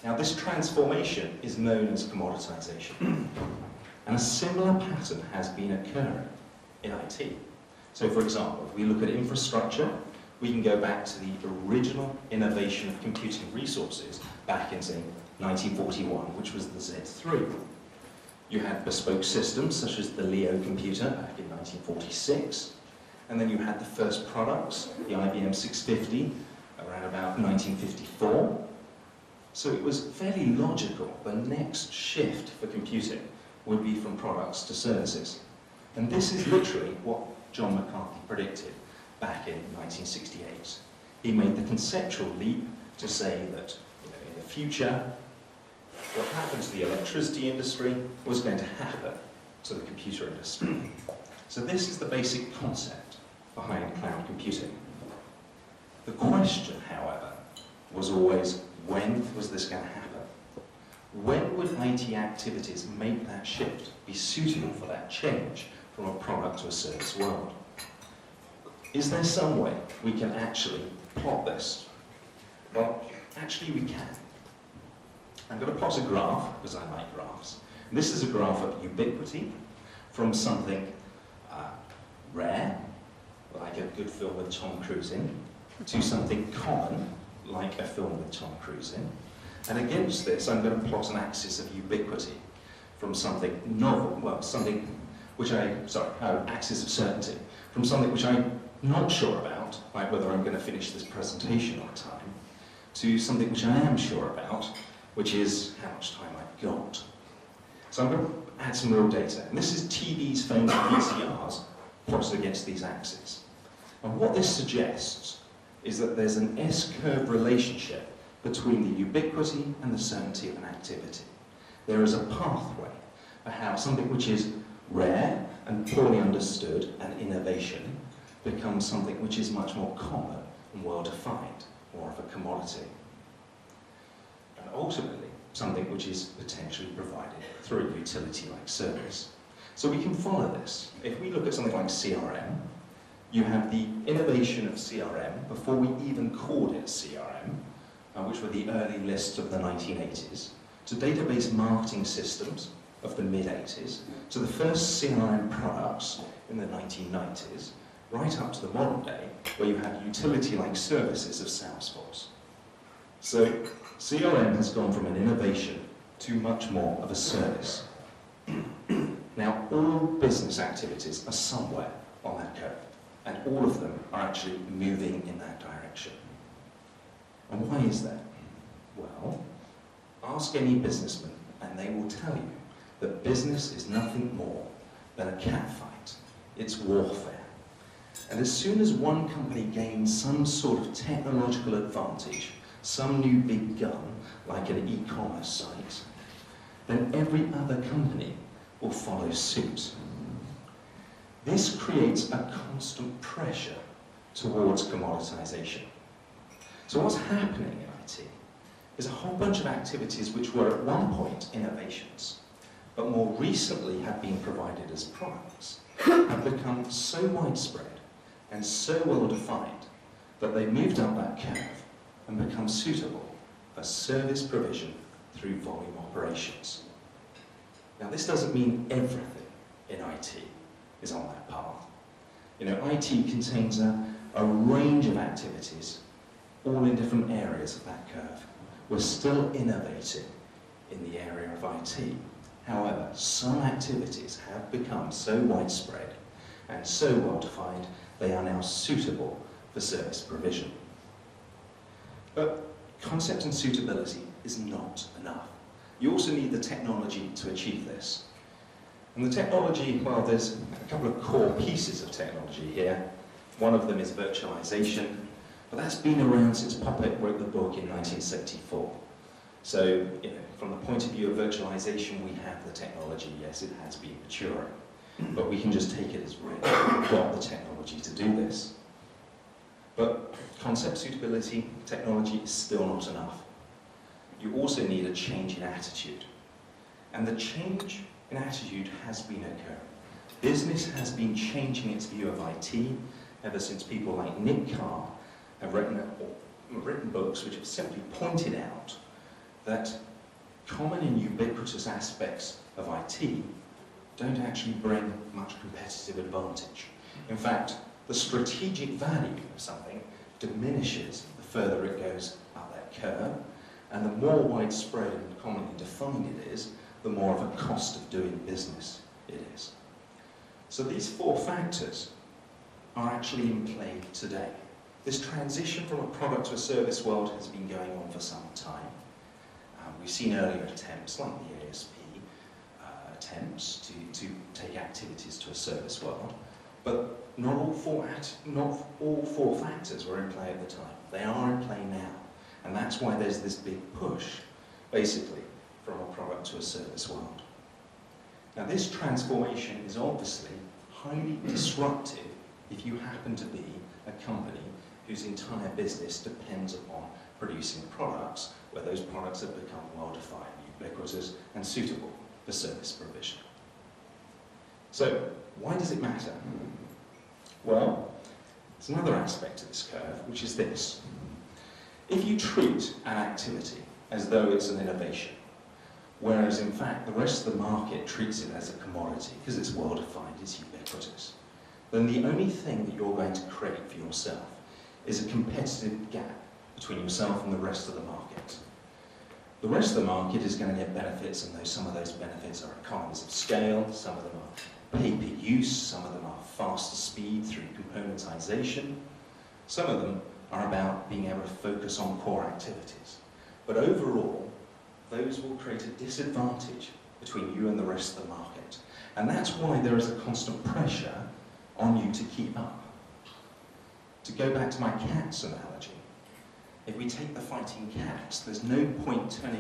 Now, this transformation is known as commoditization. And a similar pattern has been occurring in IT. So, for example, if we look at infrastructure, we can go back to the original innovation of computing resources back in, say, 1941, which was the Z3. You had bespoke systems, such as the Leo computer back in 1946, and then you had the first products, the IBM 650, around about 1954. So it was fairly logical. The next shift for computing would be from products to services. And this is literally what John McCarthy predicted back in 1968. He made the conceptual leap to say that in the future, what happened to the electricity industry was going to happen to the computer industry. So this is the basic concept behind cloud computing. The question, however, was always, when was this going to happen? When would IT activities make that shift, be suitable for that change from a product to a service world? Is there some way we can actually plot this? Well, actually we can. I'm going to plot a graph, because I like graphs. And this is a graph of ubiquity from something rare, like a good film with Tom Cruise in, to something common, like a film with Tom Cruise in. And against this, I'm going to plot an axis of ubiquity from something novel, well, something which axis of certainty, from something which I'm not sure about, like whether I'm going to finish this presentation on time, to something which I am sure about, which is how much time I've got. So I'm going to add some real data. And this is TVs, phones, and VCRs plotted against these axes. And what this suggests is that there's an S-curve relationship between the ubiquity and the certainty of an activity. There is a pathway for how something which is rare and poorly understood and innovation becomes something which is much more common and well-defined, more of a commodity. And ultimately, something which is potentially provided through a utility-like service. So we can follow this. If we look at something like CRM, you have the innovation of CRM before we even called it CRM, which were the early lists of the 1980s, to database marketing systems of the mid-80s, to the first CRM products in the 1990s, right up to the modern day, where you have utility-like services of Salesforce. So CRM has gone from an innovation to much more of a service. Now, all business activities are somewhere on that curve, and all of them are actually moving in that direction. And why is that? Well, ask any businessman and they will tell you that business is nothing more than a catfight. It's warfare. And as soon as one company gains some sort of technological advantage, some new big gun, like an e-commerce site, then every other company will follow suit. This creates a constant pressure towards commoditization. So what's happening in IT is a whole bunch of activities which were at one point innovations, but more recently have been provided as products, have become so widespread and so well defined that they've moved up that curve and become suitable for service provision through volume operations. Now, this doesn't mean everything in IT is on that path. You know, IT contains a range of activities, all in different areas of that curve. We're still innovating in the area of IT. However, some activities have become so widespread and so well defined, they are now suitable for service provision. But concept and suitability is not enough. You also need the technology to achieve this. And the technology, well, there's a couple of core pieces of technology here. One of them is virtualization, but that's been around since Puppet wrote the book in 1974. So, you know, from the point of view of virtualization, we have the technology. Yes, it has been maturing, but we can just take it as read. We've got the technology to do this. But concept suitability technology is still not enough. You also need a change in attitude. And the change in attitude has been occurring. Business has been changing its view of IT ever since people like Nick Carr have written books which have simply pointed out that common and ubiquitous aspects of IT don't actually bring much competitive advantage. In fact, the strategic value of something diminishes the further it goes up that curve, and the more widespread and commonly defined it is, the more of a cost of doing business it is. So these four factors are actually in play today. This transition from a product to a service world has been going on for some time. We've seen earlier attempts, like the ASP attempts, to take activities to a service world, but not all four factors were in play at the time. They are in play now, and that's why there's this big push, basically, from a product to a service world. Now, this transformation is obviously highly disruptive if you happen to be a company whose entire business depends upon producing products where those products have become well-defined, ubiquitous, and suitable for service provision. So, why does it matter? Well, there's another aspect to this curve, which is this. If you treat an activity as though it's an innovation, whereas in fact the rest of the market treats it as a commodity because it's well-defined, it's ubiquitous, then the only thing that you're going to create for yourself is a competitive gap between yourself and the rest of the market. The rest of the market is going to get benefits, and some of those benefits are economies of scale, some of them are pay-per-use, some of them are faster speed through componentization, some of them are about being able to focus on core activities. But overall, those will create a disadvantage between you and the rest of the market. And that's why there is a constant pressure on you to keep up. To go back to my cats analogy, if we take the fighting cats, there's no point turning